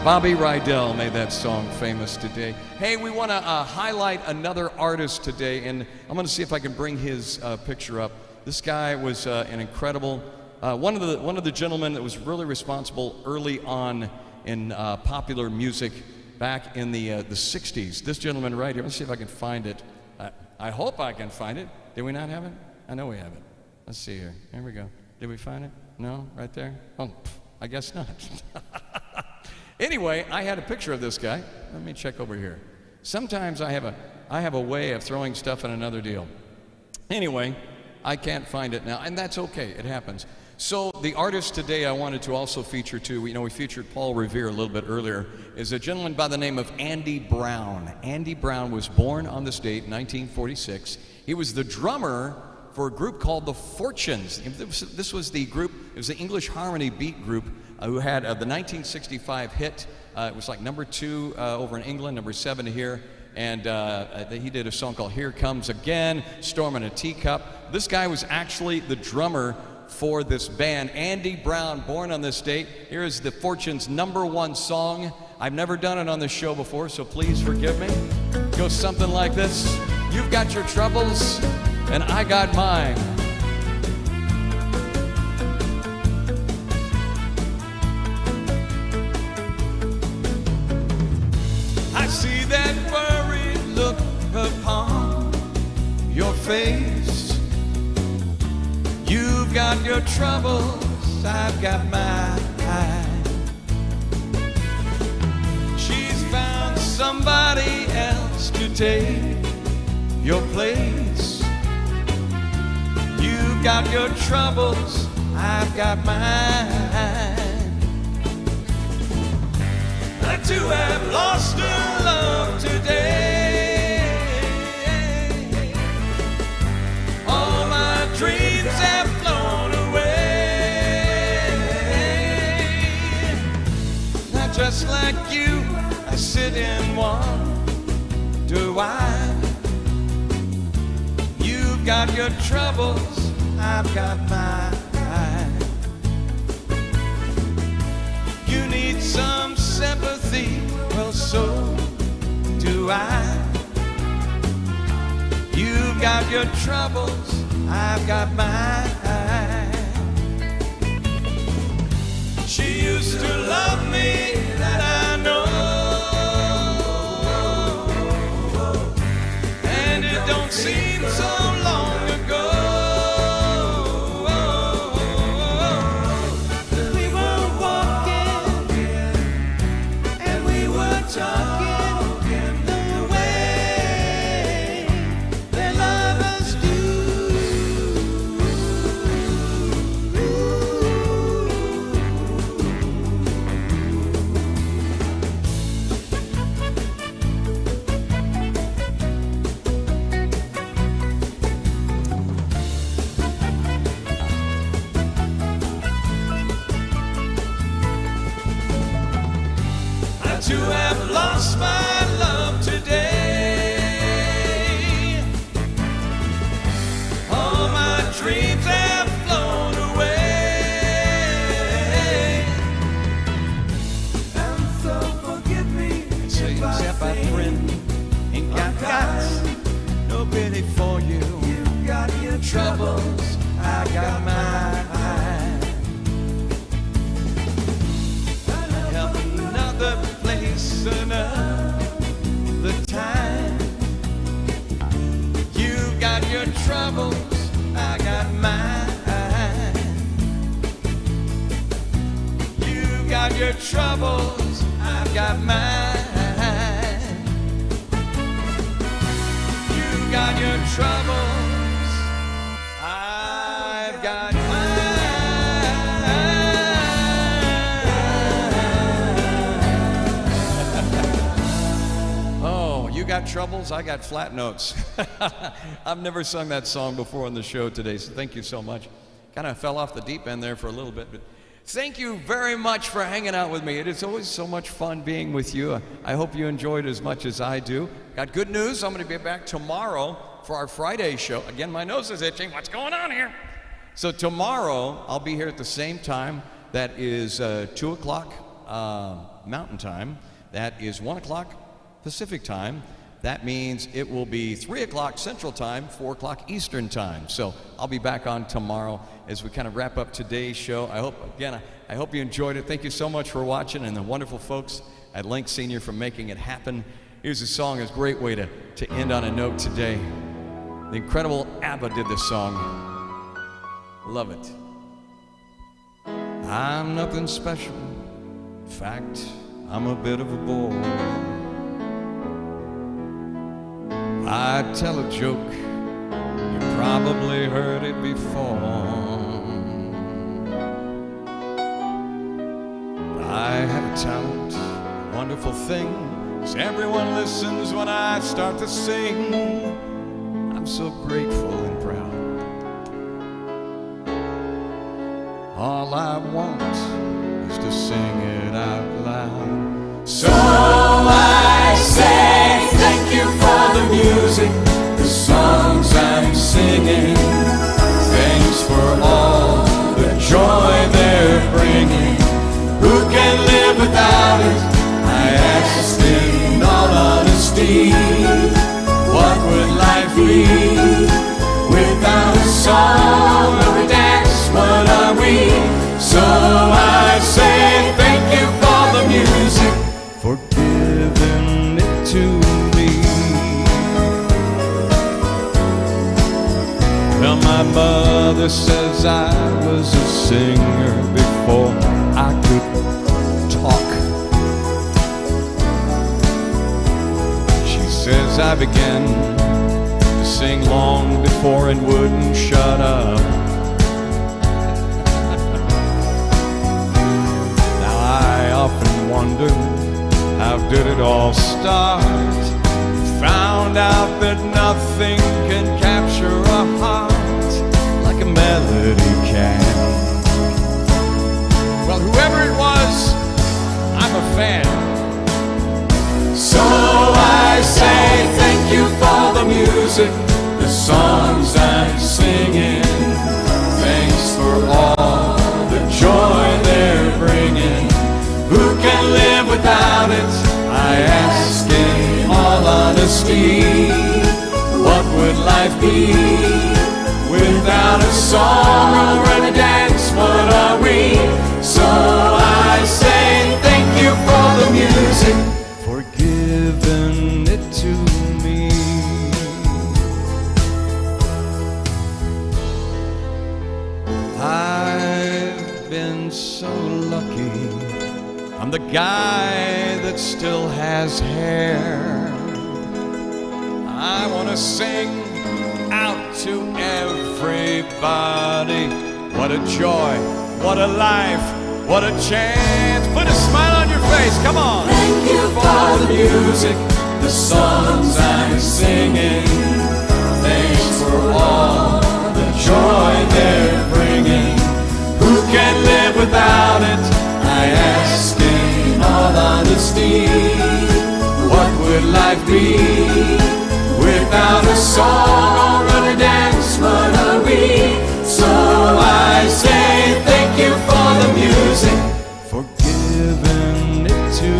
Bobby Rydell made that song famous today. Hey, we want to highlight another artist today, and I'm going to see if I can bring his picture up. This guy was an incredible, one of the gentlemen that was really responsible early on in popular music back in the 60s. This gentleman right here. Let's see if I can find it. I hope I can find it. Did we not have it? I know we have it. Let's see here. Here we go. Did we find it? No? Right there? Oh, I guess not. Anyway, I had a picture of this guy. Let me check over here. Sometimes I have a way of throwing stuff in another deal. Anyway, I can't find it now, and that's okay. It happens. So the artist today I wanted to also feature too, we featured Paul Revere a little bit earlier, is a gentleman by the name of Andy Brown. Andy Brown was born on this date, 1946. He was the drummer for a group called the Fortunes. This was the group, it was the English harmony beat group who had the 1965 hit. It was like number 2 over in England, number 7 here. And he did a song called Here Comes Again, Storm in a Teacup. This guy was actually the drummer for this band. Andy Brown, born on this date. Here is the Fortunes' #1 song. I've never done it on this show before, so please forgive me. It goes something like this. You've got your troubles, and I got mine. I see that worried look upon your face. You've got your troubles, I've got mine. She's found somebody else to take your place. You've got your troubles, I've got mine. I too have lost her love today. All my dreams have flown away. Now just like you, I sit and wonder why. You've got your troubles, I've got mine. You need some sympathy, well so do I. You've got your troubles, I've got mine. She used to love me, that I know, and it don't seem so long ago. We were walking and we were talking the way that lovers do. I too have lost my love today. All my dreams have flown away. And so forgive me if I friend ain't got no pity for you. You've got your troubles, I got mine. Help another place, another time. You've got your troubles, I got mine. You've got your troubles, I've got mine. You've got your troubles, I've got mine. Oh, you got troubles, I got flat notes. I've never sung that song before on the show today, so thank you so much. Kind of fell off the deep end there for a little bit, but thank you very much for hanging out with me. It is always so much fun being with you. I hope you enjoyed as much as I do. Got good news. I'm going to be back tomorrow for our Friday show. Again, my nose is itching. What's going on here? So tomorrow, I'll be here at the same time. That is 2 o'clock Mountain Time. That is 1 o'clock Pacific Time. That means it will be 3 o'clock Central Time, 4 o'clock Eastern Time. So I'll be back on tomorrow as we kind of wrap up today's show. I hope you enjoyed it. Thank you so much for watching, and the wonderful folks at Link Senior for making it happen. Here's a song, it's a great way to end on a note today. The incredible ABBA did this song. Love it. I'm nothing special. In fact, I'm a bit of a bore. I tell a joke, you probably heard it before. I have a talent, wonderful thing, 'cause everyone listens when I start to sing. I'm so grateful and proud. All I want is to sing it out loud. So I say thank you for the music, the songs I'm singing. Thanks for all the joy they're bringing. Who can live without it? I asked in all honesty. What would life be without a song or a dance? What are we? So I say thank you for the music, for giving it to me. Well, my mother says I was a singer before I could talk. She says I began to sing long before and wouldn't shut up. Now I often wonder, how did it all start? Found out that nothing can capture a heart like a melody can. Well, whoever it was, I'm a fan. So I say thank you for the music, the songs I'm singing. Thanks for all the joy they're bringing. Who can live without it? I ask in all honesty. What would life be without a song or a dance? What are we? So I say thank you for the music, for giving it to me. I've been so lucky. I'm the guy that still has hair. I want to sing out to everybody. What a joy, what a life, what a chance. Put a smile on your face, come on. Thank you for the music, the songs I'm singing. Thanks for all the joy they're bringing. Who can live without it? I ask in all honesty. What would life be without a song or a dance? What are we? So I say thank you for the music, for giving it to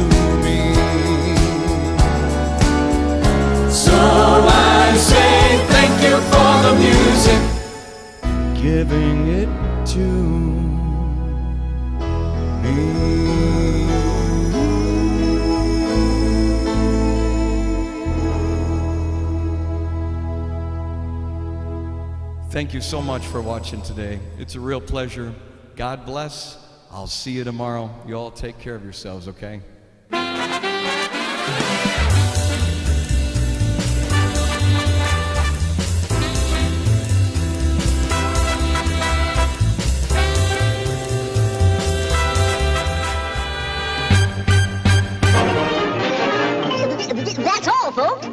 me. So I say thank you for the music, giving it to me. Thank you so much for watching today. It's a real pleasure. God bless. I'll see you tomorrow. You all take care of yourselves, okay? That's all, folks.